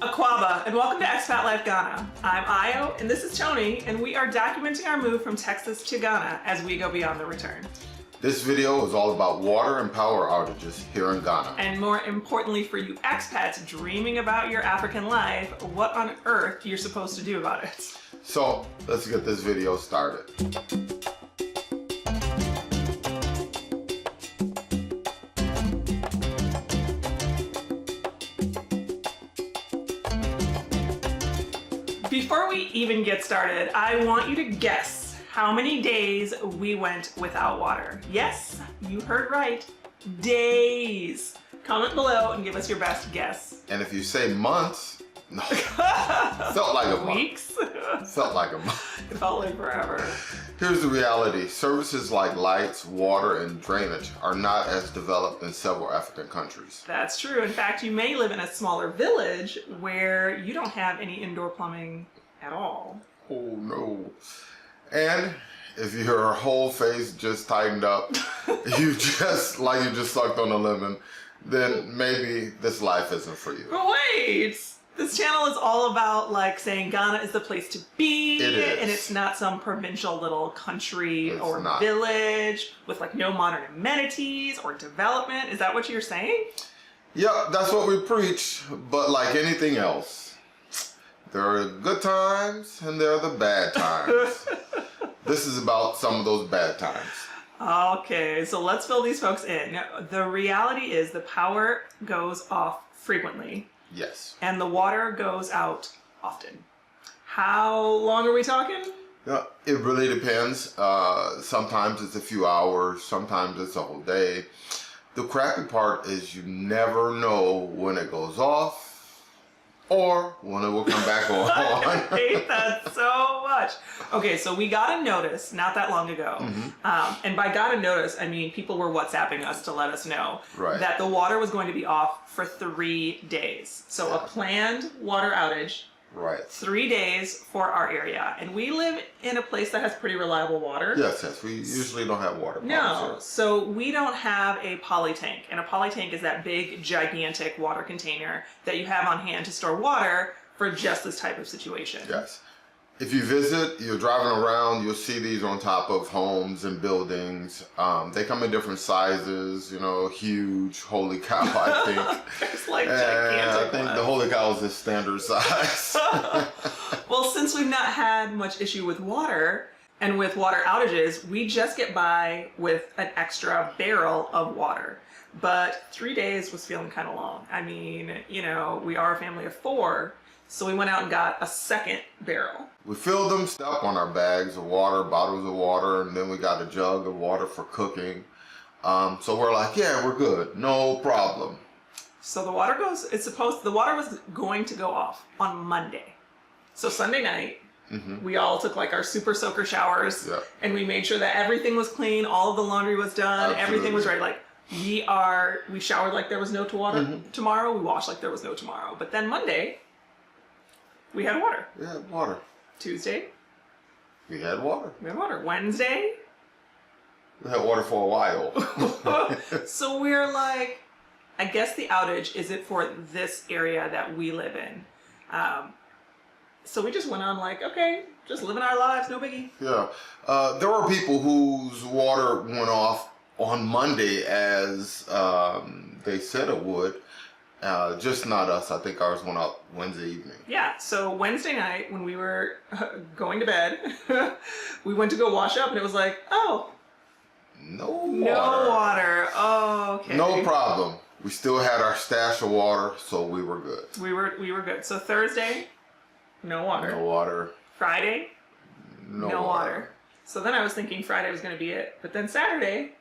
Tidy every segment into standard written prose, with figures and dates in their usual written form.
Aquaba, and welcome to Expat Life Ghana. I'm Ayo, and this is Tony, and we are documenting our move from Texas to Ghana as we go beyond the return. This video is all about water and power outages here in Ghana. And more importantly for you expats dreaming about your African life, what on earth you're supposed to do about it. So let's get this video started. Before we even get started, I want you to guess how many days we went without water. Yes, you heard right, days. Comment below and give us your best guess. And if you say months, no, felt like a month. Weeks? Felt like a month. It felt like forever. Here's the reality. Services like lights, water, and drainage are not as developed in several African countries. That's true. In fact, you may live in a smaller village where you don't have any indoor plumbing at all. Oh no. And if your whole face just tightened up, you just sucked on a lemon, then maybe this life isn't for you. But wait! This channel is all about like saying Ghana is the place to be, It is. And it's not some provincial little country It's or not. village with like no modern amenities or development. Is that what you're saying? Yeah, that's what we preach, but like anything else, there are good times and there are the bad times. This is about some of those bad times. Okay, so let's fill these folks in. The reality is the power goes off frequently. Yes. And the water goes out often. How long are we talking? Yeah, it really depends. Sometimes it's a few hours, sometimes it's a whole day. The crappy part is you never know when it goes off or when it will come back on. I hate that so much. Okay, so we got a notice not that long ago. And by got a notice, I mean people were WhatsApping us to let us know that the water was going to be off for 3 days. So a planned water outage. Right. 3 days for our area. And we live in a place that has pretty reliable water. Yes. We usually don't have water problems No, here. so we don't have a poly tank. And a poly tank is that big, gigantic water container that you have on hand to store water for just this type of situation. Yes. If you visit, you're driving around, you'll see these on top of homes and buildings. They come in different sizes, you know, huge, holy cow, I think. It's like gigantic. I think the holy cow is the standard size. Well, since we've not had much issue with water and with water outages, we just get by with an extra barrel of water. But 3 days was feeling kind of long. I mean, you know, we are a family of 4. So we went out and got a second barrel. We filled them up on our bags of water, bottles of water, and then we got a jug of water for cooking. So we're like, yeah, we're good, no problem. So the water the water was going to go off on Monday. So Sunday night, we all took like our super soaker showers and we made sure that everything was clean, all of the laundry was done, everything was ready. Like we showered like there was no water tomorrow, we washed like there was no tomorrow. But then Monday, we had water. We had water. Tuesday, we had water. we had water. Wednesday, We had water for a while. so we're like, I guess the outage isn't for this area that we live in. So we just went on like, okay, just living our lives, no biggie. Yeah. There were people whose water went off on Monday as they said it would. Just not us. I think ours went out Wednesday evening. Yeah, so Wednesday night when we were going to bed, we went to go wash up and it was like, oh. No water. No water. Oh, okay. No problem. We still had our stash of water, so we were good. We were good. So Thursday, no water. No water. Friday, No water. So then I was thinking Friday was going to be it. But then Saturday,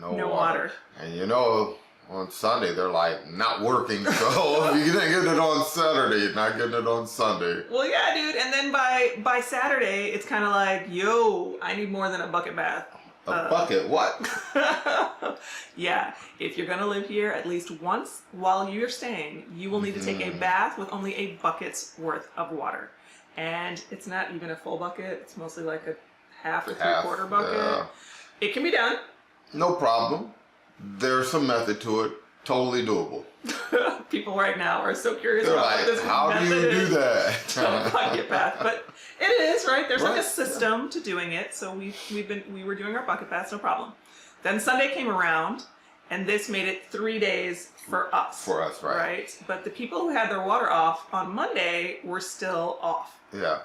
no water. And you know, on Sunday, they're like, not working, so if you didn't get it on Saturday, you're not getting it on Sunday. Well, yeah, dude, and then by Saturday, it's kind of like, yo, I need more than a bucket bath. A bucket, what? Yeah, if you're gonna live here at least once while you're staying, you will need to take a bath with only a bucket's worth of water. And it's not even a full bucket, it's mostly like a half or three-quarter bucket. Yeah. It can be done. No problem. There's some method to it. Totally doable. People right now are so curious They're about like, what this how do you do that? bucket bath, but it is right. There's like a system to doing it. So we were doing our bucket baths, no problem. Then Sunday came around, and this made it 3 days for us. For us, right? Right. But the people who had their water off on Monday were still off. Yeah.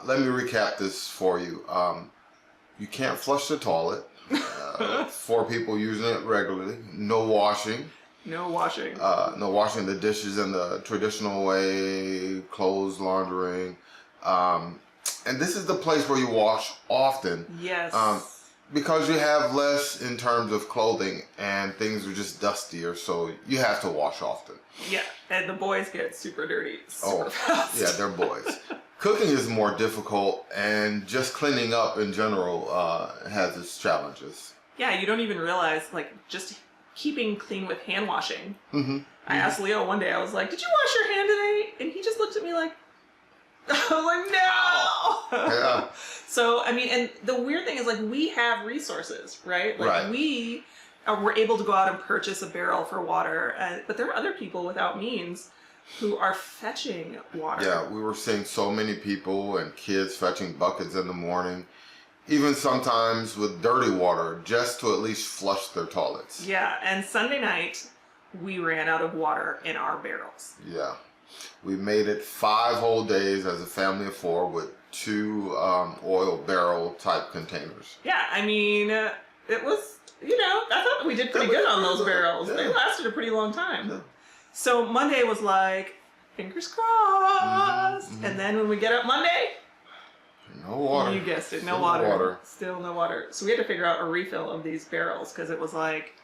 Let me recap this for you. You can't flush the toilet. 4 people using it regularly. No washing. No washing. No washing the dishes in the traditional way. Clothes laundering. And this is the place where you wash often. Yes. Because you have less in terms of clothing and things are just dustier, so you have to wash often. Yeah, and the boys get super dirty super fast. Yeah, they're boys. Cooking is more difficult, and just cleaning up in general has its challenges. Yeah, you don't even realize, like, just keeping clean with hand washing. Mm-hmm. I asked Leo one day, I was like, did you wash your hand today? And he just looked at me like, I was like, no! Yeah. So, I mean, and the weird thing is, like, we have resources, right? Like, Right. we were able to go out and purchase a barrel for water, but there are other people without means who are fetching water. Yeah, we were seeing so many people and kids fetching buckets in the morning, even sometimes with dirty water, just to at least flush their toilets. Yeah, and Sunday night, we ran out of water in our barrels. Yeah. We made it 5 whole days as a family of 4 with 2 oil barrel type containers. Yeah, I mean, it was, I thought we did pretty good on those barrels. Yeah. They lasted a pretty long time. Yeah. So Monday was like, fingers crossed. Mm-hmm. And then when we get up Monday, No water. you guessed it, no Still water. Still no water. So we had to figure out a refill of these barrels because it was like,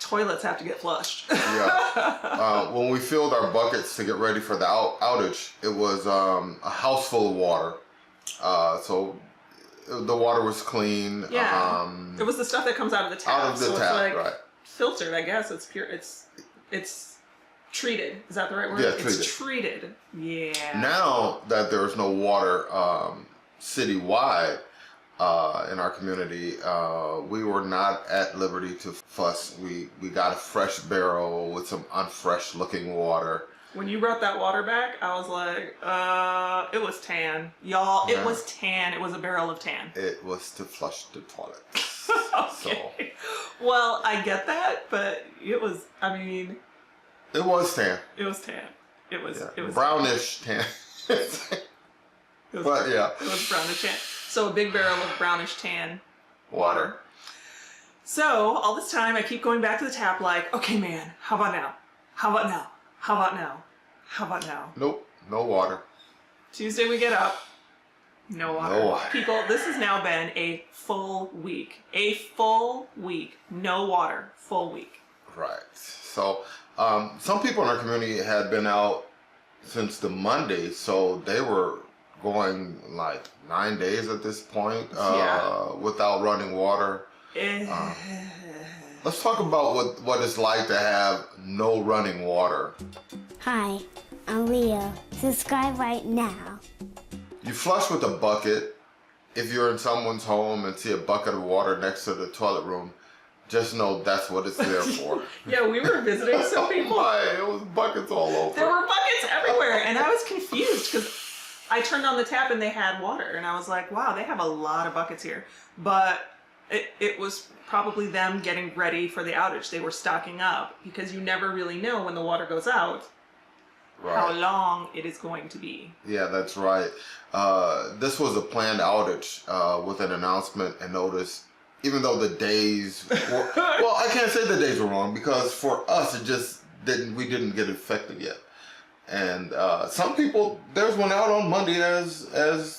toilets have to get flushed. Yeah. When we filled our buckets to get ready for the outage, it was a house full of water. So the water was clean. Yeah. It was the stuff that comes out of the tap. Out of the so tap, it's like right. filtered, I guess. It's pure. It's treated. Is that the right word? Yeah, It's treated. Yeah. Now that there's no water citywide in our community, we were not at liberty to fuss. We got a fresh barrel with some unfresh looking water. When you brought that water back, I was like, it was tan. Y'all, Yeah. it was tan. It was a barrel of tan. It was to flush the toilet. Okay. Well, I get that, but it was, I mean, It was tan. it was tan. It was, Yeah. it was Brownish tan. It was, But yeah. It was brownish tan. So a big barrel of brownish tan Water. So all this time I keep going back to the tap like, okay man, how about now? How about now? How about now? How about now? Nope. No water. Tuesday we get up. No water. No water. People, this has now been a full week. A full week. No water. Full week. Right. So some people in our community had been out since the Monday, so they were going like 9 days at this point without running water. Let's talk about what it's like to have no running water. Hi, I'm Leo. Subscribe right now. You flush with a bucket. If you're in someone's home and see a bucket of water next to the toilet room, just know that's what it's there for. Yeah, we were visiting some people. It was buckets all over. There were buckets everywhere, and I was confused because I turned on the tap and they had water, and I was like, wow, they have a lot of buckets here. But it was probably them getting ready for the outage. They were stocking up because you never really know when the water goes out how long it is going to be. Yeah, that's right. This was a planned outage with an announcement and notice. Even though the days were, well, I can't say the days were wrong because for us we didn't get affected yet. And some people, there's one out on Monday as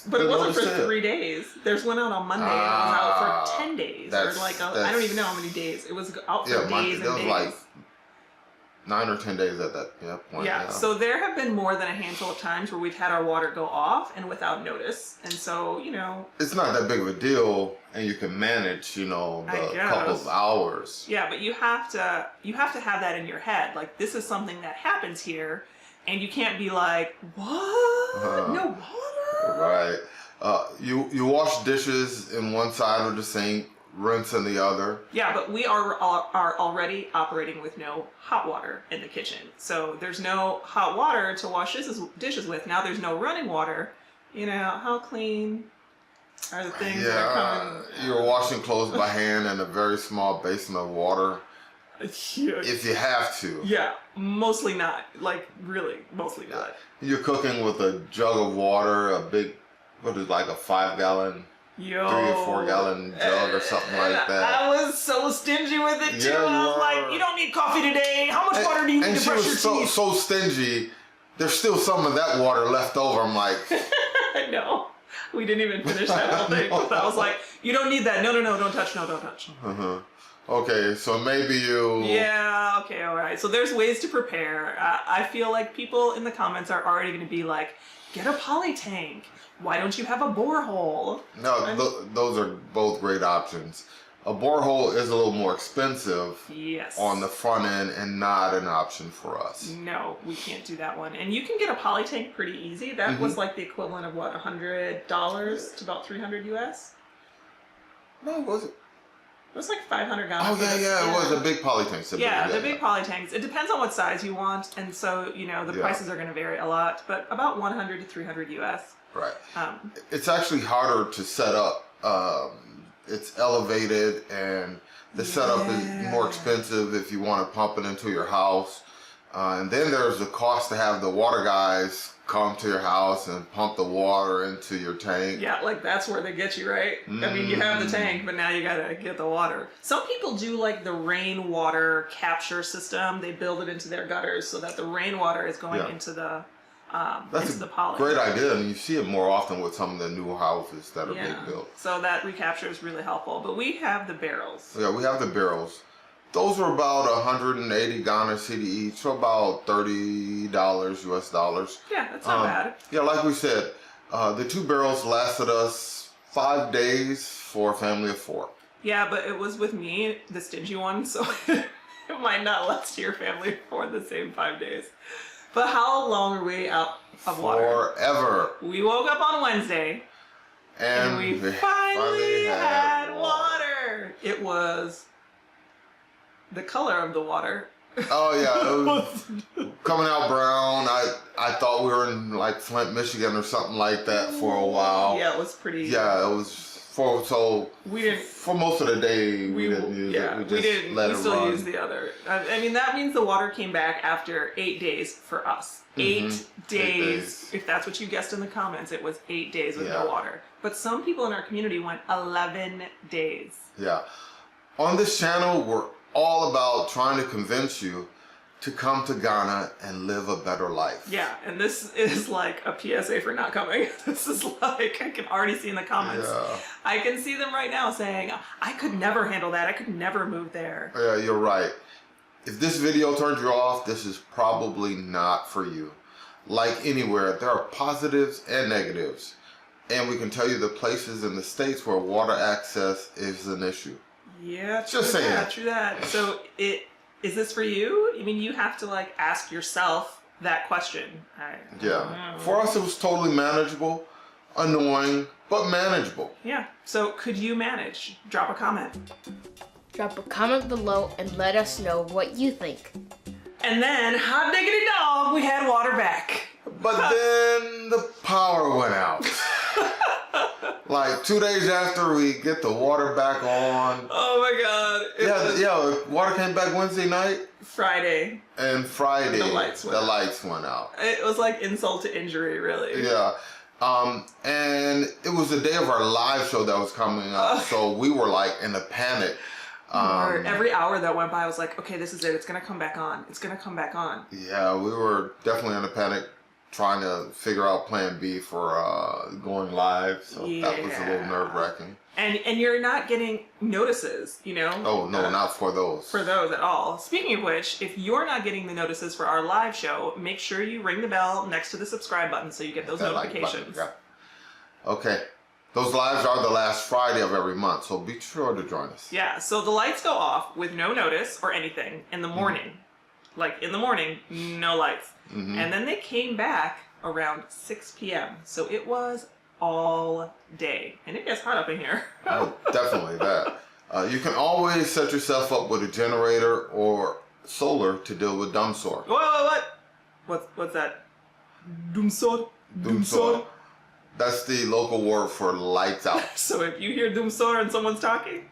but it wasn't for said. 3 days. There's one out on Monday and it was out for 10 days. Or like, I don't even know how many days. It was out for days and there was days. like 9 or 10 days at that point. Yeah, so there have been more than a handful of times where we've had our water go off and without notice. And so, it's not that big of a deal and you can manage, the couple of hours. Yeah, but you have to have that in your head. Like, this is something that happens here and you can't be like, what? No water? Right. You wash dishes in one side of the sink, rinse in the other. Yeah, but we are already operating with no hot water in the kitchen. So there's no hot water to wash dishes with. Now there's no running water. You know, how clean are the things that are coming? You're washing clothes by hand in a very small basin of water. If you have to. Yeah, mostly not. Like, really, mostly not. You're cooking with a jug of water, a big, like a 5-gallon, 3 or 4 gallon jug or something like that. I was so stingy with it too. Yeah, I was like, you don't need coffee today. How much water do you need to brush your teeth? And she was so stingy. There's still some of that water left over. I'm like... No, we didn't even finish that whole thing. No. I was like, you don't need that. No, don't touch. No, don't touch. Okay, so maybe you... Yeah, okay, all right. So there's ways to prepare. I feel like people in the comments are already going to be like, get a poly tank. Why don't you have a borehole? No, those are both great options. A borehole is a little more expensive on the front end and not an option for us. No, we can't do that one. And you can get a poly tank pretty easy. That was like the equivalent of what, $100 to about $300 US? No, was it? It was like 500 gallons. Oh, yeah, it was a big poly tank. The big poly tanks. It depends on what size you want. And so, you know, the prices are going to vary a lot, but about 100 to 300 US. Right. It's actually harder to set up. It's elevated, and the setup is more expensive if you want to pump it into your house. And then there's the cost to have the water guys come to your house and pump the water into your tank. Yeah, like that's where they get you, right? I mean, you have the tank, but now you gotta get the water. Some people do like the rainwater capture system. They build it into their gutters so that the rainwater is going into the That's into the poly. Great idea, and you see it more often with some of the new houses that are being built. So that recapture is really helpful. But we have the barrels. Yeah, we have the barrels. Those are about 180 Ghana cedi each, so about $30 US dollars. Yeah, that's not bad. Yeah, like we said, the 2 barrels lasted us 5 days for a family of 4. Yeah, but it was with me, the stingy one, so it might not last your family for the same 5 days. But how long are we out of water? Forever. We woke up on Wednesday, and we finally had water. It was the color of the water. Oh yeah, it was coming out brown. I thought we were in like Flint, Michigan or something like that for a while. Yeah, it was pretty. Yeah, it was we didn't for most of the day we didn't use it. We just let it run. We still use the other. I mean, that means the water came back after 8 days for us. 8 days. If that's what you guessed in the comments, it was 8 days with no water. But some people in our community went 11 days. Yeah. On this channel, we're all about trying to convince you to come to Ghana and live a better life. Yeah, and this is like a PSA for not coming. This is like, I can already see in the comments. Yeah. I can see them right now saying, I could never handle that. I could never move there. Yeah, you're right. If this video turns you off, this is probably not for you. Like anywhere, there are positives and negatives. And we can tell you the places in the states where water access is an issue. Yeah, just saying. That, true that. So is this for you? I mean, you have to like ask yourself that question. For us, it was totally manageable, annoying, but manageable. Yeah. So could you manage? Drop a comment. Drop a comment below and let us know what you think. And then, hot diggity dog, we had water back. But then the power went out. Like 2 days after we get the water back on. Oh my God. Water came back Wednesday night. Friday. And Friday, the lights went out. It was like insult to injury, really. Yeah. And it was the day of our live show that was coming up. So we were like in a panic. Every hour that went by, I was like, okay, this is it. It's going to come back on. It's going to come back on. Yeah, we were definitely in a panic trying to figure out plan B for going live. So that was a little nerve-wracking. And you're not getting notices, you know? Oh, no, not for those. For those at all. Speaking of which, if you're not getting the notices for our live show, make sure you ring the bell next to the subscribe button so you get those notifications. Like okay. Those lives are the last Friday of every month, so be sure to join us. Yeah, so the lights go off with no notice or anything in the morning. Like in the morning, no lights. And then they came back around 6 p.m. So it was all day. And it gets hot up in here. Oh, definitely that. You can always set yourself up with a generator or solar to deal with dumsor. What's that? Dumsor? Dumsor. That's the local word for lights out. So if you hear dumsor and someone's talking,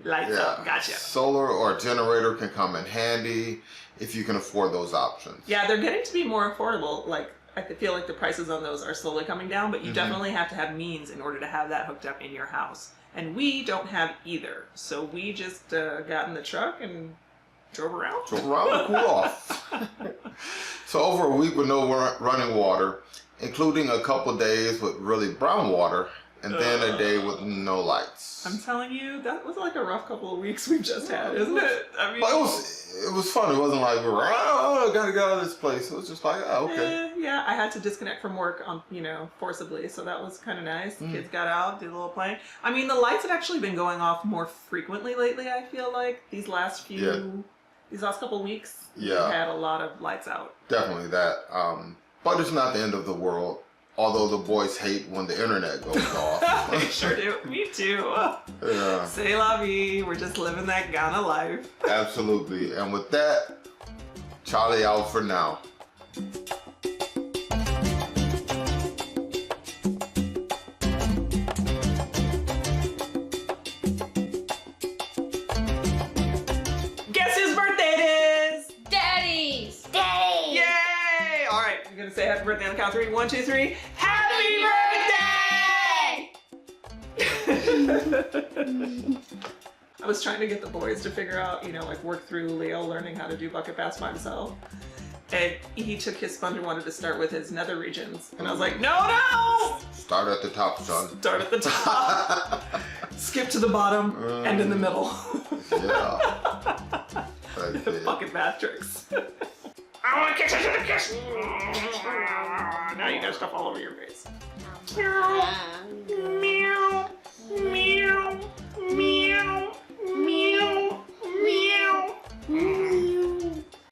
lights out. Gotcha. Solar or generator can come in handy if you can afford those options. Yeah, they're getting to be more affordable. Like, I feel like the prices on those are slowly coming down, but you definitely have to have means in order to have that hooked up in your house. And we don't have either. So we just got in the truck and drove around. Drove around and cool off. So over a week with no running water, including a couple days with really brown water, and then a day with no lights. I'm telling you, that was like a rough couple of weeks we've just had, isn't it? I mean, but it was fun. It wasn't like we were, I gotta get out of this place. It was just like, okay. Yeah, I had to disconnect from work forcibly, so that was kind of nice. The kids got out, did a little playing. I mean, the lights had actually been going off more frequently lately, I feel like. These last couple of weeks, we've had a lot of lights out. Definitely that. But it's not the end of the world. Although the boys hate when the internet goes off. They sure do. Me too. Yeah. C'est la vie. We're just living that Ghana life. Absolutely. And with that, Charlie out for now. Guess whose birthday it is? Daddy's! Daddy! Yay! All right, you're gonna say happy birthday on the count of 3. 1, 2, 3. Happy birthday! I was trying to get the boys to figure out, work through Leo learning how to do bucket baths by himself. And he took his sponge and wanted to start with his nether regions. And I was like, no! Start at the top, son. Start at the top. Skip to the bottom and in the middle. Yeah. That's it. Bucket bath tricks. I want to kiss. Now you got stuff all over your face.